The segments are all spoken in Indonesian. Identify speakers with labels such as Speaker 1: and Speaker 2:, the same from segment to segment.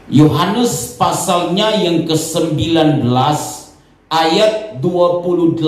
Speaker 1: Yohanes pasalnya yang ke-19 ayat 28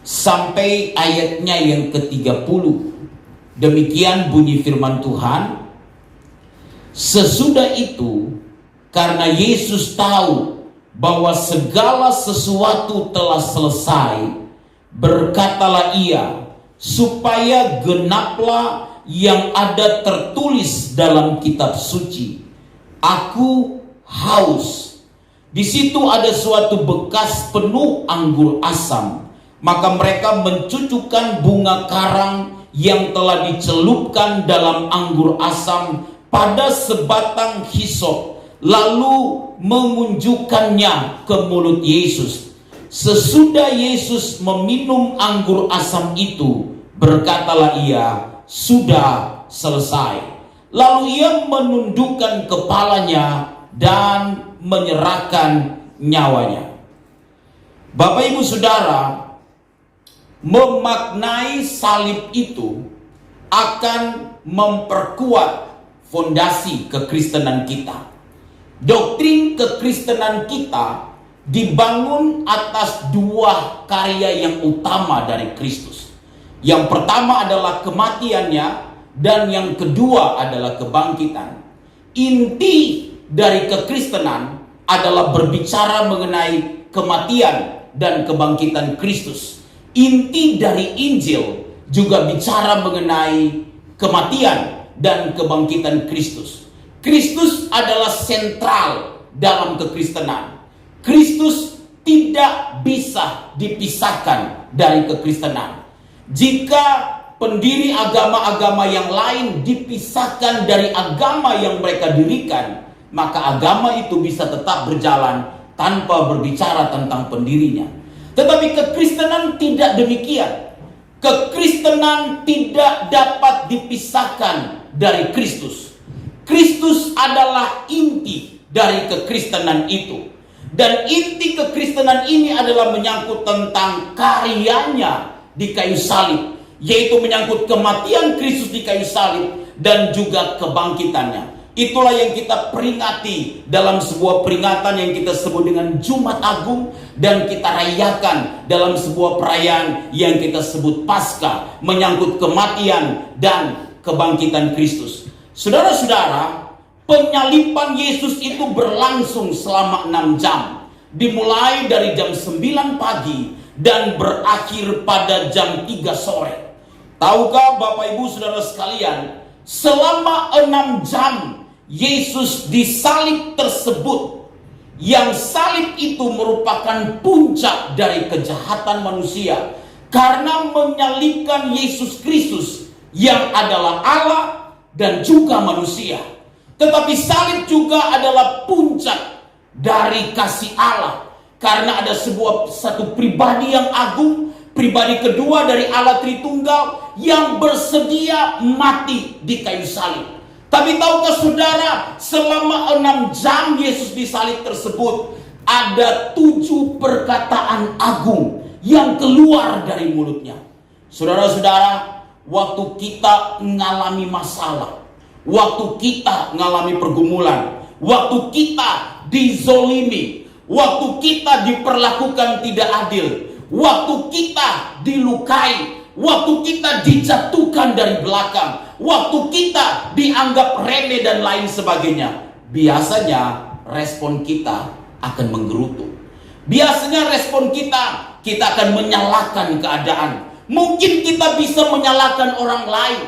Speaker 1: sampai ayatnya yang ke-30. Demikian bunyi firman Tuhan. Sesudah itu, karena Yesus tahu bahwa segala sesuatu telah selesai, berkatalah ia, supaya genaplah yang ada tertulis dalam kitab suci, aku haus. Di situ ada suatu bekas penuh anggur asam. Maka mereka mencucukkan bunga karang yang telah dicelupkan dalam anggur asam pada sebatang hisop, lalu mengunjukkannya ke mulut Yesus. Sesudah Yesus meminum anggur asam itu, berkatalah ia, sudah selesai. Lalu ia menundukkan kepalanya dan menyerahkan nyawanya. Bapak Ibu Saudara, memaknai salib itu akan memperkuat fondasi kekristenan kita. Doktrin kekristenan kita dibangun atas dua karya yang utama dari Kristus. Yang pertama adalah kematiannya, dan yang kedua adalah kebangkitan. Inti dari kekristenan adalah berbicara mengenai kematian dan kebangkitan Kristus. Inti dari Injil juga bicara mengenai kematian dan kebangkitan Kristus. Kristus adalah sentral dalam kekristenan. Kristus tidak bisa dipisahkan dari kekristenan. Jika pendiri agama-agama yang lain dipisahkan dari agama yang mereka dirikan, maka agama itu bisa tetap berjalan tanpa berbicara tentang pendirinya. Tetapi kekristenan tidak demikian. Kekristenan tidak dapat dipisahkan dari Kristus. Kristus adalah inti dari kekristenan itu. Dan inti kekristenan ini adalah menyangkut tentang karyanya di kayu salib, yaitu menyangkut kematian Kristus di kayu salib dan juga kebangkitannya. Itulah yang kita peringati dalam sebuah peringatan yang kita sebut dengan Jumat Agung, dan kita rayakan dalam sebuah perayaan yang kita sebut Paskah, menyangkut kematian dan kebangkitan Kristus. Saudara-saudara, penyaliban Yesus itu berlangsung selama 6 jam, dimulai dari jam 9 pagi dan berakhir pada jam 3 sore. Tahukah Bapak Ibu Saudara sekalian, selama 6 jam Yesus disalib tersebut, yang salib itu merupakan puncak dari kejahatan manusia, karena menyalibkan Yesus Kristus yang adalah Allah dan juga manusia. Tetapi salib juga adalah puncak dari kasih Allah, karena ada satu pribadi yang agung, pribadi kedua dari Allah Tritunggal yang bersedia mati di kayu salib. Tapi tahukah saudara, selama 6 jam Yesus disalib tersebut, ada 7 perkataan agung yang keluar dari mulutnya. Saudara-saudara, waktu kita mengalami masalah, waktu kita mengalami pergumulan, waktu kita dizolimi, waktu kita diperlakukan tidak adil, waktu kita dilukai, waktu kita dijatuhkan dari belakang, waktu kita dianggap remeh dan lain sebagainya, biasanya respon kita akan menggerutu. Biasanya respon kita akan menyalahkan keadaan. Mungkin kita bisa menyalahkan orang lain,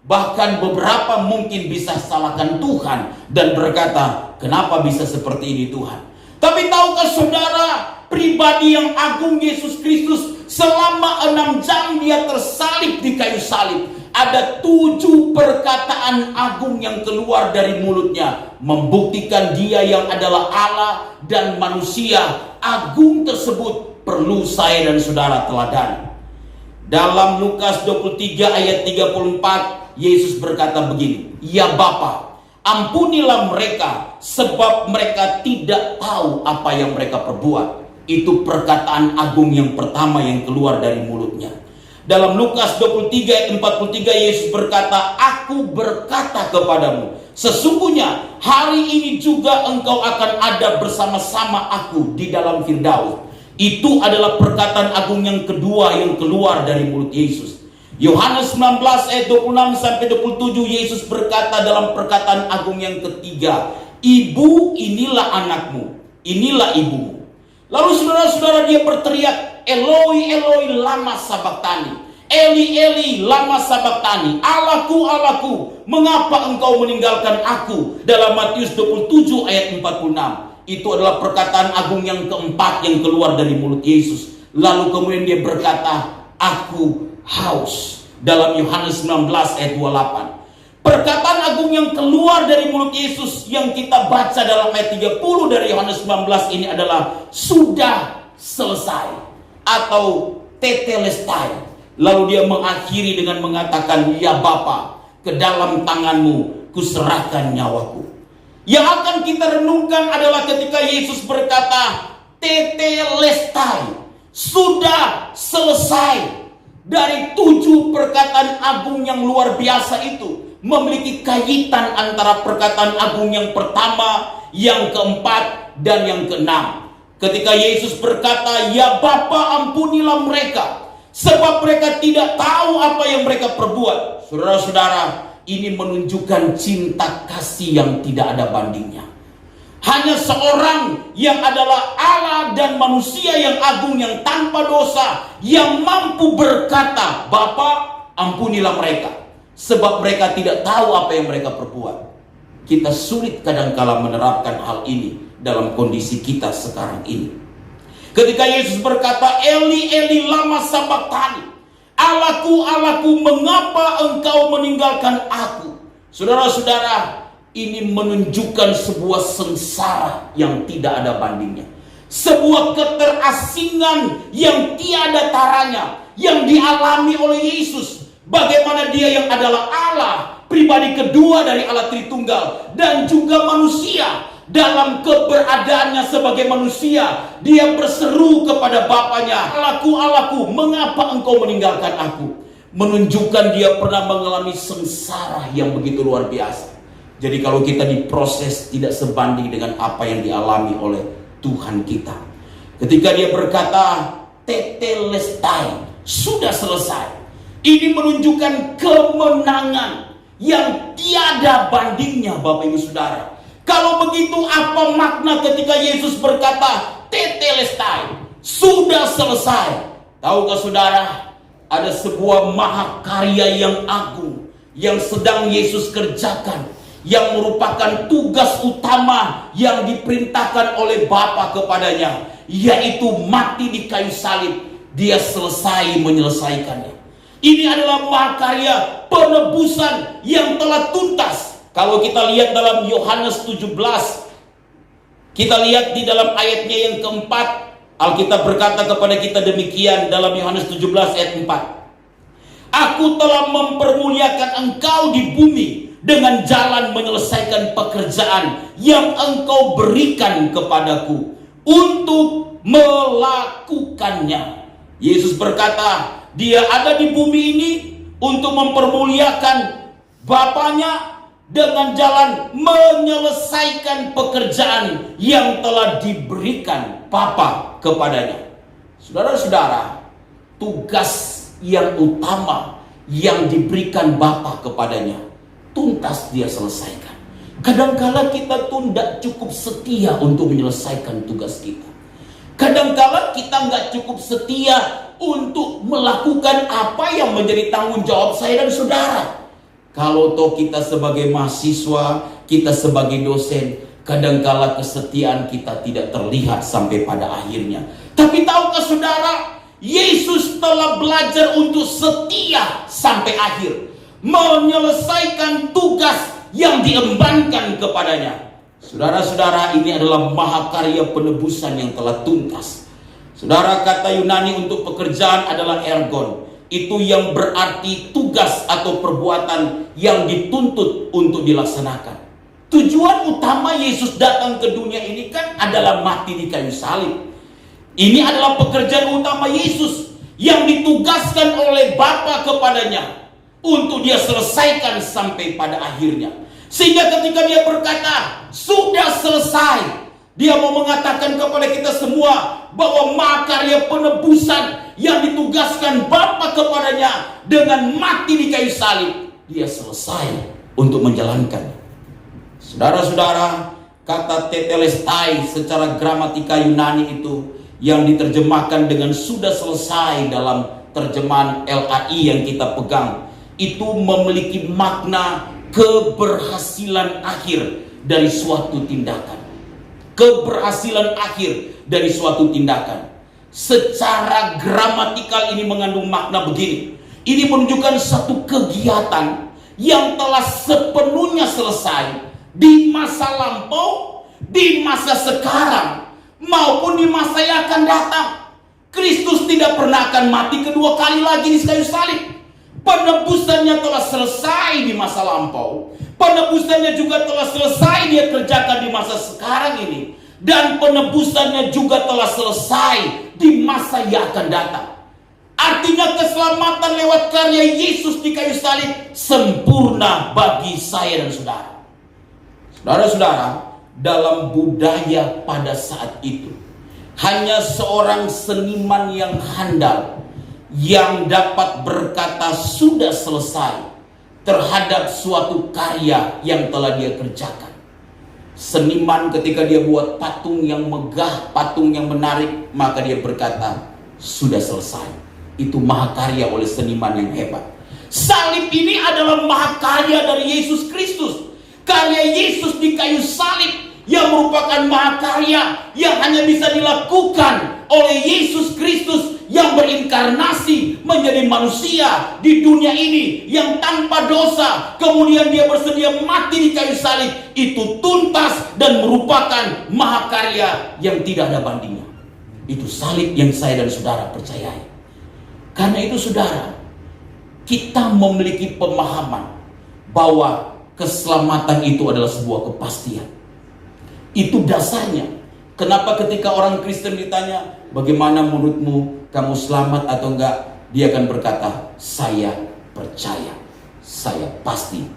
Speaker 1: bahkan beberapa mungkin bisa salahkan Tuhan dan berkata, kenapa bisa seperti ini Tuhan? Tapi tahukah saudara, pribadi yang agung Yesus Kristus, selama 6 jam dia tersalib di kayu salib, ada 7 perkataan agung yang keluar dari mulutnya, membuktikan dia yang adalah Allah dan manusia. Agung tersebut perlu saya dan saudara teladani. Dalam Lukas 23 ayat 34, Yesus berkata begini, ya Bapa, ampunilah mereka, sebab mereka tidak tahu apa yang mereka perbuat. Itu perkataan agung yang pertama yang keluar dari mulutnya. Dalam Lukas 23 ayat 43 Yesus berkata, "Aku berkata kepadamu, sesungguhnya hari ini juga engkau akan ada bersama-sama aku di dalam Firdaus." Itu adalah perkataan agung yang kedua yang keluar dari mulut Yesus. Yohanes 19 ayat 26 sampai 27 Yesus berkata dalam perkataan agung yang ketiga, "Ibu, inilah anakmu, inilah ibumu." Lalu saudara-saudara, dia berteriak, "Eloi, Eloi, lama sabaktani. Eli, Eli, lama sabaktani. Allahku, Allahku, mengapa engkau meninggalkan aku?" Dalam Matius 27 ayat 46. Itu adalah perkataan agung yang keempat yang keluar dari mulut Yesus. Lalu kemudian dia berkata, "Aku haus." Dalam Yohanes 19 ayat 28. Perkataan agung yang keluar dari mulut Yesus yang kita baca dalam ayat 30 dari Yohanes 19 ini adalah "sudah selesai" atau tetelestai. Lalu dia mengakhiri dengan mengatakan, "Ya Bapa, ke dalam tanganmu kuserahkan nyawaku." Yang akan kita renungkan adalah ketika Yesus berkata tetelestai, sudah selesai. Dari 7 perkataan agung yang luar biasa itu memiliki kaitan antara perkataan agung yang pertama, yang keempat, dan yang keenam. Ketika Yesus berkata, "Ya Bapa, ampunilah mereka, sebab mereka tidak tahu apa yang mereka perbuat." Saudara-saudara, ini menunjukkan cinta kasih yang tidak ada bandingnya. Hanya seorang yang adalah Allah dan manusia yang agung, yang tanpa dosa, yang mampu berkata, "Bapa, ampunilah mereka, sebab mereka tidak tahu apa yang mereka perbuat." Kita sulit kadangkala menerapkan hal ini dalam kondisi kita sekarang ini. Ketika Yesus berkata, "Eli, Eli, lama sabaktani. Allahku, Allahku, mengapa engkau meninggalkan aku?" Saudara-saudara, ini menunjukkan sebuah sengsara yang tidak ada bandingnya. Sebuah keterasingan yang tiada taranya yang dialami oleh Yesus. Bagaimana dia yang adalah Allah, pribadi kedua dari Allah Tritunggal, dan juga manusia. Dalam keberadaannya sebagai manusia, dia berseru kepada Bapaknya, "Allahku, Allahku, mengapa engkau meninggalkan aku?" Menunjukkan dia pernah mengalami sengsara yang begitu luar biasa. Jadi kalau kita diproses tidak sebanding dengan apa yang dialami oleh Tuhan kita. Ketika dia berkata tetelestai, sudah selesai. Ini menunjukkan kemenangan yang tiada bandingnya, Bapak Ibu Saudara. Kalau begitu, apa makna ketika Yesus berkata tetelestai, sudah selesai? Tahukah saudara, ada sebuah mahakarya yang agung yang sedang Yesus kerjakan, yang merupakan tugas utama yang diperintahkan oleh Bapa kepadanya, yaitu mati di kayu salib. Dia selesai menyelesaikannya. Ini adalah mahakarya penebusan yang telah tuntas. Kalau kita lihat dalam Yohanes 17, kita lihat di dalam ayatnya yang keempat, Alkitab berkata kepada kita demikian dalam Yohanes 17 ayat 4. "Aku telah mempermuliakan engkau di bumi dengan jalan menyelesaikan pekerjaan yang engkau berikan kepadaku untuk melakukannya." Yesus berkata, dia ada di bumi ini untuk mempermuliakan Bapaknya dengan jalan menyelesaikan pekerjaan yang telah diberikan Bapa kepadanya. Saudara-saudara, tugas yang utama yang diberikan Bapa kepadanya tuntas dia selesaikan. Kadangkala kita tuh tidak cukup setia untuk menyelesaikan tugas kita. Kadangkala kita nggak cukup setia untuk melakukan apa yang menjadi tanggung jawab saya dan saudara. Kalau toh kita sebagai mahasiswa, kita sebagai dosen, kadangkala kesetiaan kita tidak terlihat sampai pada akhirnya. Tapi tahukah saudara, Yesus telah belajar untuk setia sampai akhir, menyelesaikan tugas yang diembankan kepadanya. Saudara-saudara, ini adalah mahakarya penebusan yang telah tuntas. Saudara, kata Yunani untuk pekerjaan adalah ergon. Itu yang berarti tugas atau perbuatan yang dituntut untuk dilaksanakan. Tujuan utama Yesus datang ke dunia ini kan adalah mati di kayu salib. Ini adalah pekerjaan utama Yesus. yang ditugaskan oleh Bapa kepadanya untuk dia selesaikan sampai pada akhirnya. Sehingga ketika dia berkata sudah selesai, dia mau mengatakan kepada kita semua bahwa mahakarya penebusan yang ditugaskan Bapa kepadanya dengan mati di kayu salib, dia selesai untuk menjalankan. Saudara-saudara, kata tetelestai secara gramatika Yunani itu yang diterjemahkan dengan sudah selesai dalam terjemahan LAI yang kita pegang, itu memiliki makna keberhasilan akhir dari suatu tindakan. Keberhasilan akhir dari suatu tindakan. Secara gramatikal ini mengandung makna begini. Ini menunjukkan satu kegiatan yang telah sepenuhnya selesai di masa lampau, di masa sekarang, maupun di masa yang akan datang. Kristus tidak pernah akan mati kedua kali lagi di kayu salib. Penebusannya telah selesai di masa lampau. Penebusannya juga telah selesai dia kerjakan di masa sekarang ini. Dan penebusannya juga telah selesai di masa yang akan datang. Artinya keselamatan lewat karya Yesus di kayu salib sempurna bagi saya dan saudara. Saudara-saudara, dalam budaya pada saat itu, hanya seorang seniman yang handal yang dapat berkata sudah selesai terhadap suatu karya yang telah dia kerjakan. Seniman ketika dia buat patung yang megah, patung yang menarik, maka dia berkata sudah selesai. Itu mahakarya oleh seniman yang hebat. Salib ini adalah mahakarya dari Yesus Kristus. Karya Yesus di kayu salib yang merupakan mahakarya yang hanya bisa dilakukan oleh Yesus Kristus yang berinkarnasi menjadi manusia di dunia ini yang tanpa dosa, kemudian dia bersedia mati di kayu salib. Itu tuntas dan merupakan mahakarya yang tidak ada bandingnya. Itu salib yang saya dan saudara percayai. Karena itu saudara, kita memiliki pemahaman bahwa keselamatan itu adalah sebuah kepastian. Itu dasarnya. Kenapa ketika orang Kristen ditanya, bagaimana menurutmu, kamu selamat atau enggak? Dia akan berkata, saya percaya, saya pasti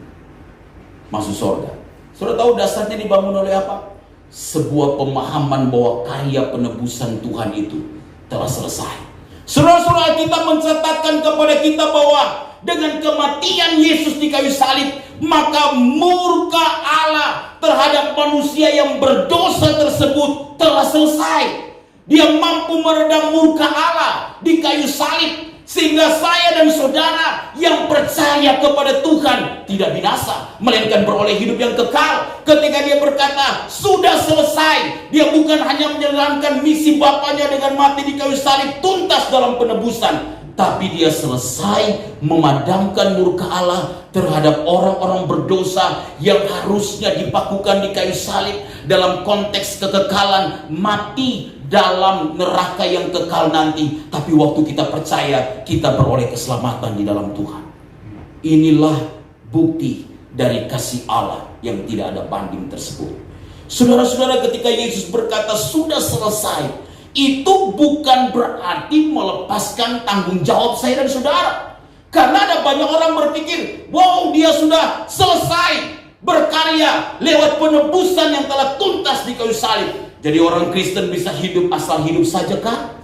Speaker 1: masuk surga. Saudara tahu dasarnya dibangun oleh apa? Sebuah pemahaman bahwa karya penebusan Tuhan itu telah selesai. Saudara-saudara, kita mencatatkan kepada kita bahwa dengan kematian Yesus di kayu salib, maka murka Allah terhadap manusia yang berdosa tersebut telah selesai. Dia mampu meredam murka Allah di kayu salib, sehingga saya dan saudara yang percaya kepada Tuhan tidak binasa, melainkan beroleh hidup yang kekal. Ketika dia berkata sudah selesai, dia bukan hanya menjalankan misi Bapaknya dengan mati di kayu salib tuntas dalam penebusan, tapi dia selesai memadamkan murka Allah terhadap orang-orang berdosa yang harusnya dipakukan di kayu salib dalam konteks kekekalan mati dalam neraka yang kekal nanti. Tapi waktu kita percaya, kita beroleh keselamatan di dalam Tuhan. Inilah bukti dari kasih Allah yang tidak ada banding tersebut. Saudara-saudara, ketika Yesus berkata sudah selesai, itu bukan berarti melepaskan tanggung jawab saya dan saudara. Karena ada banyak orang berpikir, wow, dia sudah selesai berkarya lewat penebusan yang telah tuntas di kayu salib. Jadi orang Kristen bisa hidup asal hidup saja kah?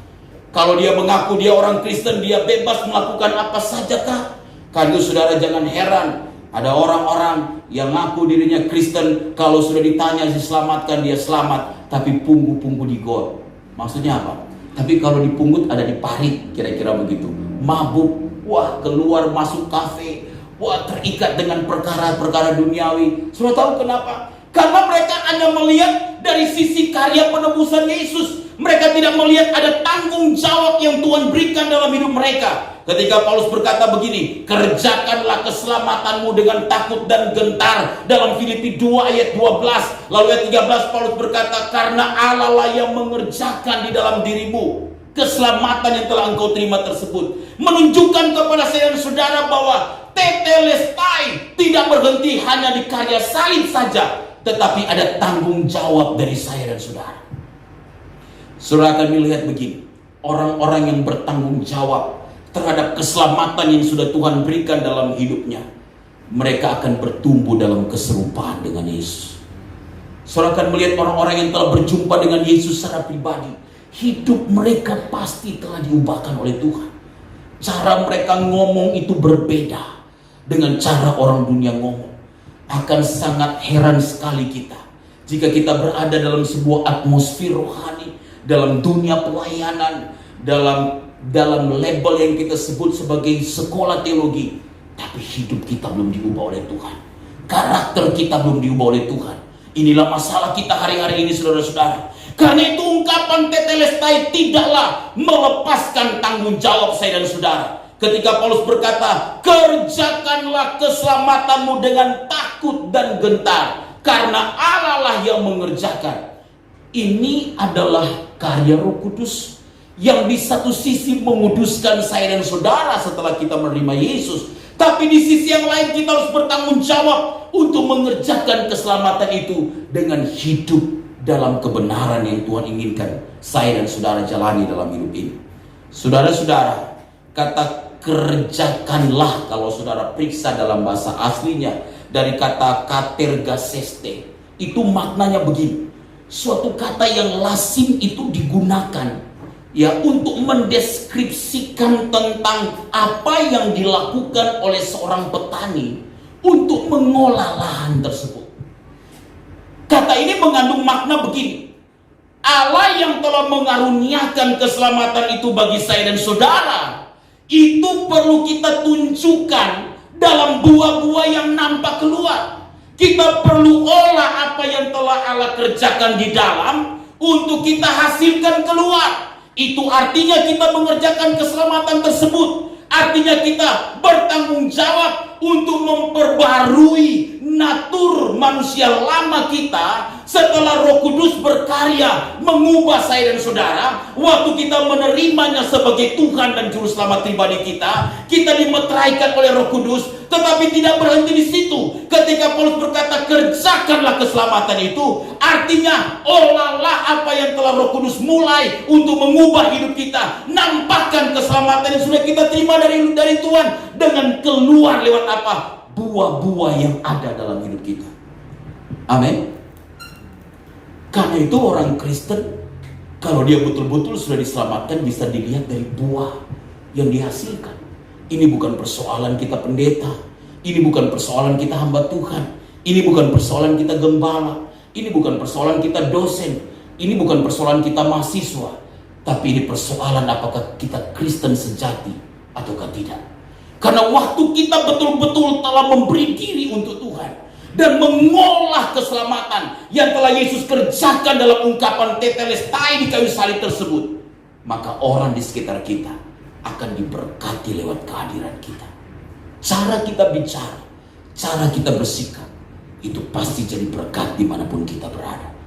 Speaker 1: Kalau dia mengaku dia orang Kristen, dia bebas melakukan apa saja kah? Karena saudara jangan heran, ada orang-orang yang ngaku dirinya Kristen, kalau sudah ditanya diselamatkan dia selamat, tapi punggu-punggu di got. Maksudnya apa? Tapi kalau dipungut ada di parit, kira-kira begitu. Mabuk, wah keluar masuk kafe, wah terikat dengan perkara-perkara duniawi. Sudah tahu kenapa? Karena mereka hanya melihat dari sisi karya penebusan Yesus. Mereka tidak melihat ada tanggung jawab yang Tuhan berikan dalam hidup mereka. Ketika Paulus berkata begini, kerjakanlah keselamatanmu dengan takut dan gentar, dalam Filipi 2 ayat 12. Lalu ayat 13 Paulus berkata, karena Allah lah yang mengerjakan di dalam dirimu keselamatan yang telah engkau terima tersebut. Menunjukkan kepada saya dan saudara bahwa tetelestai tidak berhenti hanya di karya salib saja, tetapi ada tanggung jawab dari saya dan saudara. Saudara akan melihat begini, orang-orang yang bertanggung jawab terhadap keselamatan yang sudah Tuhan berikan dalam hidupnya, mereka akan bertumbuh dalam keserupaan dengan Yesus. Saudara akan melihat orang-orang yang telah berjumpa dengan Yesus secara pribadi, hidup mereka pasti telah diubahkan oleh Tuhan. Cara mereka ngomong itu berbeda dengan cara orang dunia ngomong. Akan sangat heran sekali kita jika kita berada dalam sebuah atmosfer rohani, dalam dunia pelayanan, dalam label yang kita sebut sebagai sekolah teologi, tapi hidup kita belum diubah oleh Tuhan. Karakter kita belum diubah oleh Tuhan. Inilah masalah kita hari-hari ini, saudara-saudara. Karena itu ungkapan tetelestai tidaklah melepaskan tanggung jawab saya dan saudara. Ketika Paulus berkata, kerjakanlah keselamatanmu dengan takut dan gentar, karena Allah lah yang mengerjakan. Ini adalah karya Roh Kudus yang di satu sisi menguduskan saya dan saudara setelah kita menerima Yesus. Tapi di sisi yang lain kita harus bertanggung jawab untuk mengerjakan keselamatan itu dengan hidup dalam kebenaran yang Tuhan inginkan saya dan saudara jalani dalam hidup ini. Saudara-saudara, kata kerjakanlah, kalau saudara periksa dalam bahasa aslinya dari kata katergaseste, itu maknanya begini. Suatu kata yang lazim itu digunakan untuk mendeskripsikan tentang apa yang dilakukan oleh seorang petani untuk mengolah lahan tersebut. Kata ini mengandung makna begini. Allah yang telah mengaruniakan keselamatan itu bagi saya dan saudara, itu perlu kita tunjukkan dalam buah-buah yang nampak keluar. Kita perlu olah apa yang telah Allah kerjakan di dalam untuk kita hasilkan keluar. Itu artinya kita mengerjakan keselamatan tersebut. Artinya kita bertanggung jawab untuk memperbarui natur manusia lama kita setelah Roh Kudus berkarya mengubah saya dan saudara. Waktu kita menerimanya sebagai Tuhan dan Juru Selamat pribadi kita, kita dimeteraikan oleh Roh Kudus. Tetapi tidak berhenti di situ. Ketika Paulus berkata kerjakanlah keselamatan itu, artinya olahlah apa yang telah Roh Kudus mulai untuk mengubah hidup kita. Nampakkan keselamatan yang sudah kita terima dari Tuhan dengan keluar lewat apa? Buah-buah yang ada dalam hidup kita. Amin. Karena itu orang Kristen, kalau dia betul-betul sudah diselamatkan, bisa dilihat dari buah yang dihasilkan. Ini bukan persoalan kita pendeta, ini bukan persoalan kita hamba Tuhan, ini bukan persoalan kita gembala, ini bukan persoalan kita dosen, ini bukan persoalan kita mahasiswa, tapi ini persoalan apakah kita Kristen sejati ataukah tidak. Karena waktu kita betul-betul telah memberi diri untuk Tuhan dan mengolah keselamatan yang telah Yesus kerjakan dalam ungkapan tetelestai di kayu salib tersebut, maka orang di sekitar kita akan diberkati lewat kehadiran kita. Cara kita bicara, cara kita bersikap, itu pasti jadi berkat dimanapun kita berada.